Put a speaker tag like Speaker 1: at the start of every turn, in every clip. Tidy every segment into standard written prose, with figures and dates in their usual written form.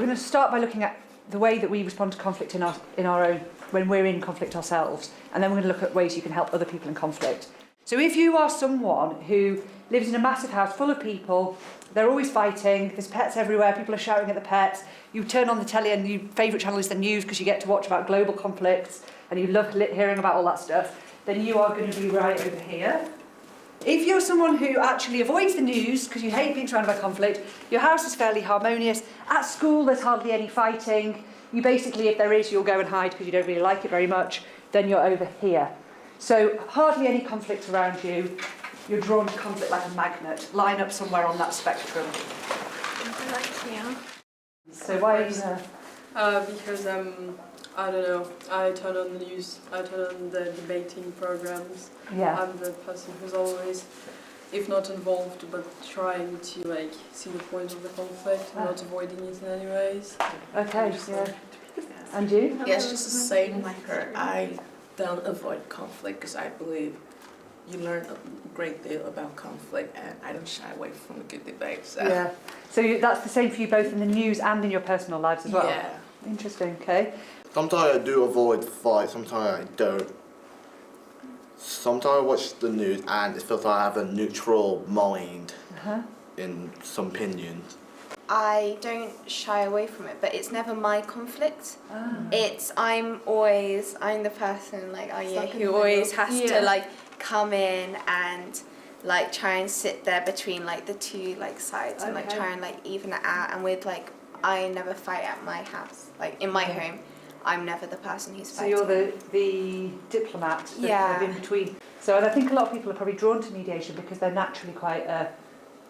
Speaker 1: We're going to start by looking at the way that we respond to conflict in our own, when we're in conflict ourselves, and then we're going to look at ways you can help other people in conflict. So if you are someone who lives in a massive house full of people, they're always fighting, there's pets everywhere, people are shouting at the pets, you turn on the telly and your favourite channel is the news because you get to watch about global conflicts and you love hearing about all that stuff, then you are going to be right over here. If you're someone who actually avoids the news because you hate being surrounded by conflict, your house is fairly harmonious, at school there's hardly any fighting, you basically, if there is, you'll go and hide because you don't really like it very much, then you're over here. So hardly any conflict around you, you're drawn to conflict like a magnet, line up somewhere on that spectrum.
Speaker 2: Like here.
Speaker 1: So why are you there?
Speaker 3: Because I don't know, I turn on the news, I turn on the debating programs.
Speaker 1: Yeah.
Speaker 3: I'm the person who's always, if not involved, but trying to like see the point of the conflict and not avoiding it in any ways.
Speaker 1: Okay, yeah. And you?
Speaker 4: Yeah, it's just the same like her. I don't avoid conflict because I believe you learn a great deal about conflict, and I don't shy away from a good debate. So.
Speaker 1: Yeah. So that's the same for you both in the news and in your personal lives as well?
Speaker 4: Yeah.
Speaker 1: Interesting, okay.
Speaker 5: Sometimes I do avoid fights, sometimes I don't. Sometimes I watch the news and it feels like I have a neutral mind in some opinions.
Speaker 2: I don't shy away from it, but it's never my conflict. I'm the person like who always has to like come in and like try and sit there between like the two like sides and like try and like even it out. And with like I never fight at my house, like in my home. I'm never the person who's fighting.
Speaker 1: So you're the diplomat, the kind of in between. So and I think a lot of people are probably drawn to mediation because they're naturally quite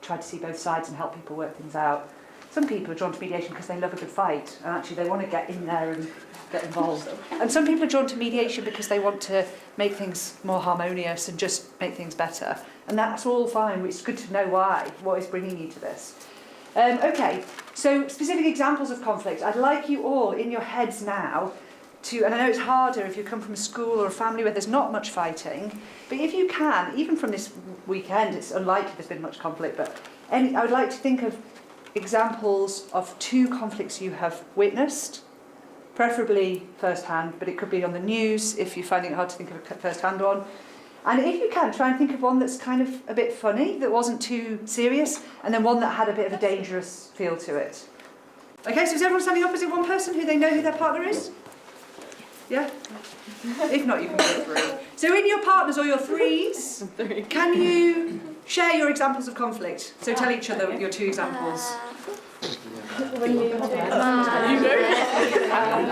Speaker 1: try to see both sides and help people work things out. Some people are drawn to mediation because they love a good fight and actually they want to get in there and get involved. And some people are drawn to mediation because they want to make things more harmonious and just make things better. And that's all fine. It's good to know why, what is bringing you to this. Okay, so specific examples of conflict. I'd like you all in your heads now to, and I know it's harder if you come from a school or a family where there's not much fighting, but if you can, even from this weekend, it's unlikely there's been much conflict, but I would like to think of examples of 2 conflicts you have witnessed, preferably first-hand, but it could be on the news if you're finding it hard to think of a first-hand one. And if you can, try and think of one that's kind of a bit funny, that wasn't too serious, and then one that had a bit of a dangerous feel to it. Okay, so is everyone standing opposite one person who they know who their partner is? Yeah? If not, you can go through. So in your partners or your threes, can you share your examples of conflict? So tell each other your 2 examples.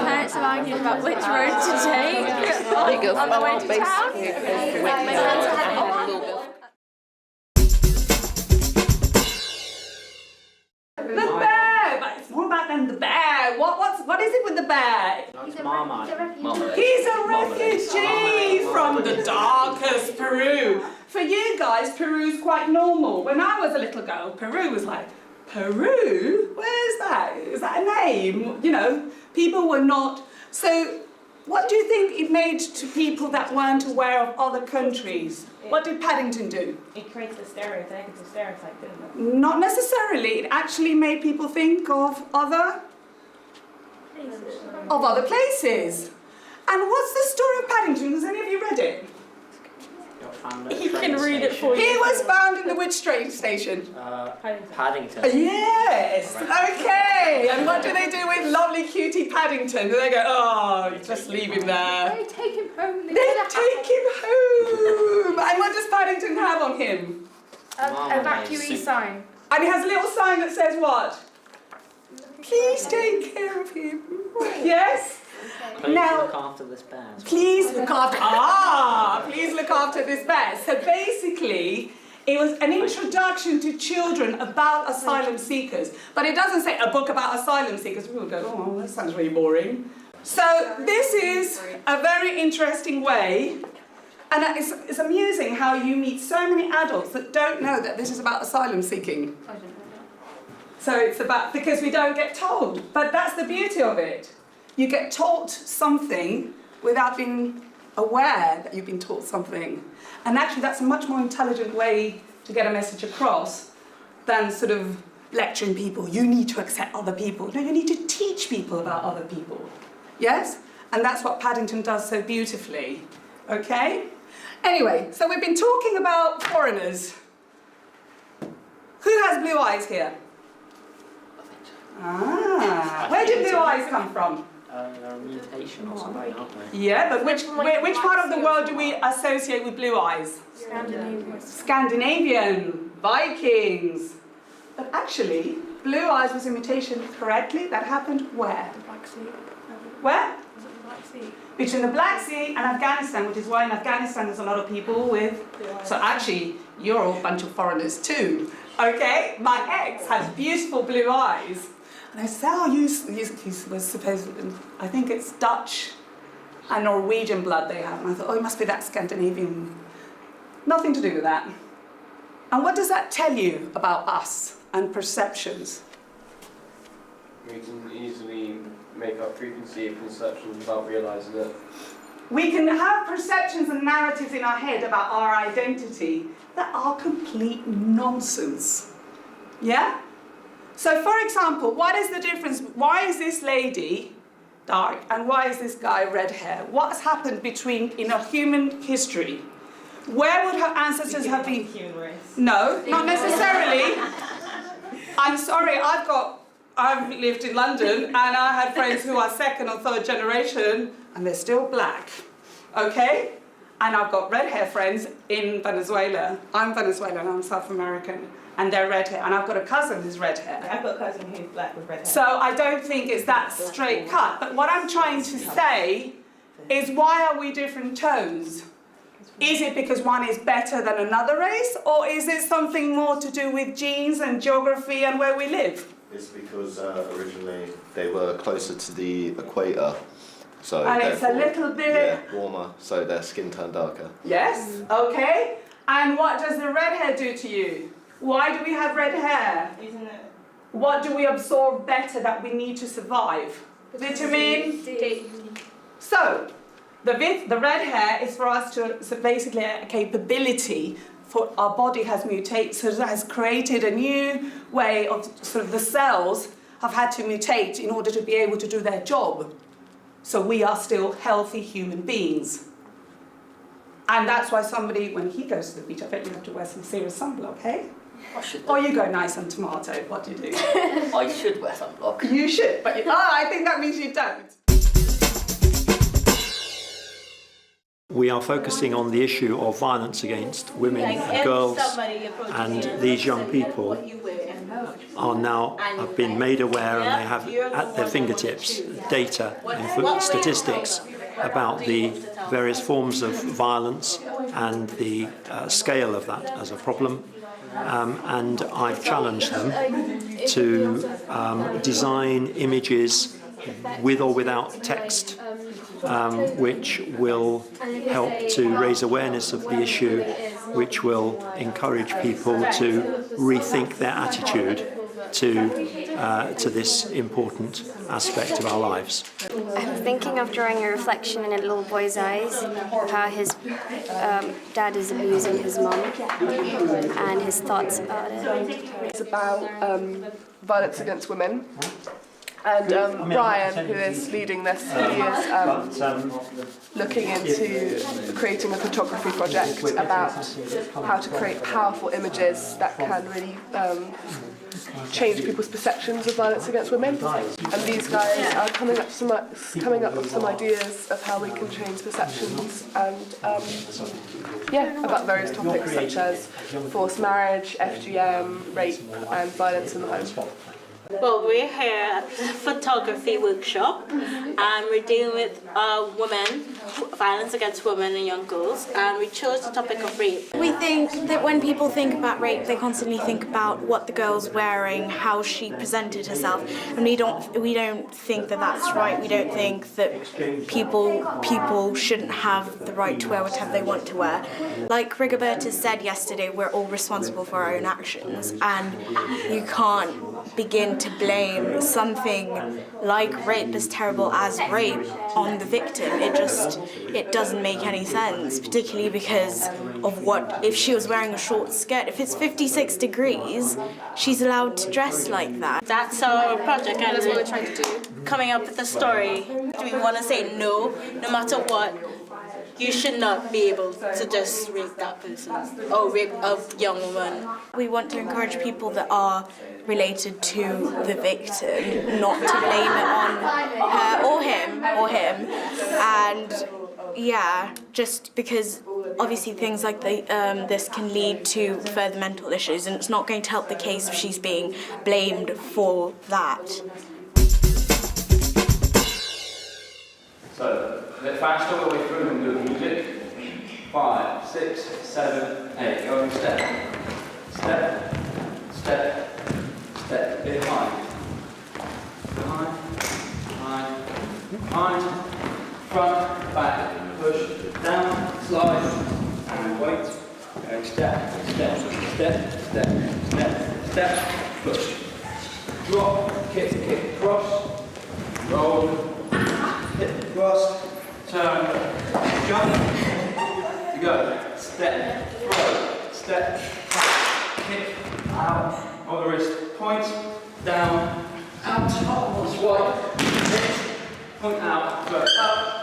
Speaker 2: Parents have argued about which road to take on the way to town.
Speaker 6: The bear! But it's more about than the bear. What is it with the bear?
Speaker 7: He's a
Speaker 6: He's a refugee from the darkest Peru. For you guys, Peru's quite normal. When I was a little girl, Peru was like, Peru? Where's that? Is that a name? You know, people were not. So, what do you think it made to people that weren't aware of other countries? What did Paddington do?
Speaker 7: It creates a stereotype, doesn't it?
Speaker 6: Not necessarily. It actually made people think of other places. And what's the story of Paddington? Has any of you read it?
Speaker 7: You can read it for you.
Speaker 6: He was found in the which train station?
Speaker 7: Paddington.
Speaker 6: Yes. Okay. And what do they do with lovely cutie Paddington? Do they go, oh, just leave him there?
Speaker 2: They take him home.
Speaker 6: They take him home. And what does Paddington have on him?
Speaker 2: Evacuee sign.
Speaker 6: And he has a little sign that says what? Please take care of him. Yes?
Speaker 7: Please
Speaker 6: Now,
Speaker 7: look after this bear.
Speaker 6: Please look after this bear. So basically, it was an introduction to children about asylum seekers. But it doesn't say a book about asylum seekers. People go, oh, that sounds really boring. So this is a very interesting way. And it's amusing how you meet so many adults that don't know that this is about asylum seeking. So it's about, because we don't get told. But that's the beauty of it. You get taught something without being aware that you've been taught something. And actually that's a much more intelligent way to get a message across than sort of lecturing people, you need to accept other people. No, you need to teach people about other people. Yes? And that's what Paddington does so beautifully. Okay? Anyway, so we've been talking about foreigners. Who has blue eyes here? Ah, where did blue eyes come from?
Speaker 7: Mutation or something, aren't they?
Speaker 6: Yeah, but which part of the world do we associate with blue eyes? Scandinavian, Vikings. But actually, blue eyes was a mutation correctly that happened where?
Speaker 8: The Black Sea.
Speaker 6: Where?
Speaker 8: Was it the Black Sea?
Speaker 6: Between the Black Sea and Afghanistan, which is why in Afghanistan there's a lot of people with... So actually, you're all a bunch of foreigners too. Okay? My ex has beautiful blue eyes. And I said, oh, he was supposed, I think it's Dutch and Norwegian blood they have. And I thought, oh, it must be that Scandinavian. Nothing to do with that. And what does that tell you about us and perceptions?
Speaker 9: We can easily make our preconceived conceptions without realising it.
Speaker 6: We can have perceptions and narratives in our head about our identity that are complete nonsense. Yeah? So, for example, what is the difference? Why is this lady dark and why is this guy red hair? What's happened in our human history? Where would her ancestors have been?
Speaker 8: Human race.
Speaker 6: No, not necessarily. I'm sorry, I've lived in London and I had friends who are second or third generation and they're still black, okay? And I've got red hair friends in Venezuela. I'm Venezuelan, I'm South American, and they're red hair. And I've got a cousin who's red hair.
Speaker 8: I've got a cousin who's black with red hair.
Speaker 6: So I don't think it's that straight cut. But what I'm trying to say is, why are we different tones? Is it because one is better than another race, or is it something more to do with genes and geography and where we live?
Speaker 5: It's because originally they were closer to the equator, so
Speaker 6: and it's a little bit
Speaker 5: warmer, so their skin turned darker.
Speaker 6: Yes, okay. And what does the red hair do to you? Why do we have red hair?
Speaker 8: Isn't it?
Speaker 6: What do we absorb better that we need to survive? Vitamin D. So, the red hair is for us so basically a capability for our body has mutated, so it has created a new way of sort of the cells have had to mutate in order to be able to do their job. So we are still healthy human beings. And that's why somebody, when he goes to the beach, I bet you have to wear some serious sunblock, hey?
Speaker 7: I should.
Speaker 6: Or you go nice and tomato, what do you do?
Speaker 7: I should wear sunblock.
Speaker 6: You should, but I think that means you don't.
Speaker 10: We are focusing on the issue of violence against women, girls, and these young people have been made aware, and they have at their fingertips data and statistics about the various forms of violence and the scale of that as a problem. And I've challenged them to design images with or without text, which will help to raise awareness of the issue, which will encourage people to rethink their attitude to this important aspect of our lives.
Speaker 11: I'm thinking of drawing a reflection in a little boy's eyes, how his dad is abusing his mum, and his thoughts about it.
Speaker 12: It's about violence against women. And Brian, who is leading this, he is looking into creating a photography project about how to create powerful images that can really change people's perceptions of violence against women. And these guys are coming up with some ideas of how we can change perceptions and about various topics such as forced marriage, FGM, rape and violence in the home.
Speaker 13: Well, we're here at a photography workshop and we're dealing with women, violence against women and young girls, and we chose the topic of rape.
Speaker 14: We think that when people think about rape, they constantly think about what the girl's wearing, how she presented herself, and we don't think that that's right. We don't think that people shouldn't have the right to wear whatever they want to wear. Like Rigoberta said yesterday, we're all responsible for our own actions, and you can't begin to blame something like rape, as terrible as rape, on the victim. It doesn't make any sense, particularly because of what, if she was wearing a short skirt, if it's 56 degrees, she's allowed to dress like that.
Speaker 13: That's our project, and that's what we're trying to do. Coming up with a story. We want to say no matter what. You should not be able to just rape that person or rape a young woman.
Speaker 14: We want to encourage people that are related to the victim not to blame it on her or him. And yeah, just because obviously things like this can lead to further mental issues, and it's not going to help the case if she's being blamed for that.
Speaker 15: So, a bit faster all the way through and do the music. 5, 6, 7, 8. Go step. Step. Step. Step. Behind. Behind. Behind. Behind. Front. Back. Push. Down. Slide. And wait. Go step. Step. Step. Step. Step. Step. Push. Drop. Kick. Kick. Cross. Roll. Hit, cross, turn, jump, you go, step, throw, step, kick, out, on the wrist, point, down, out, swipe, hit, point out, go up,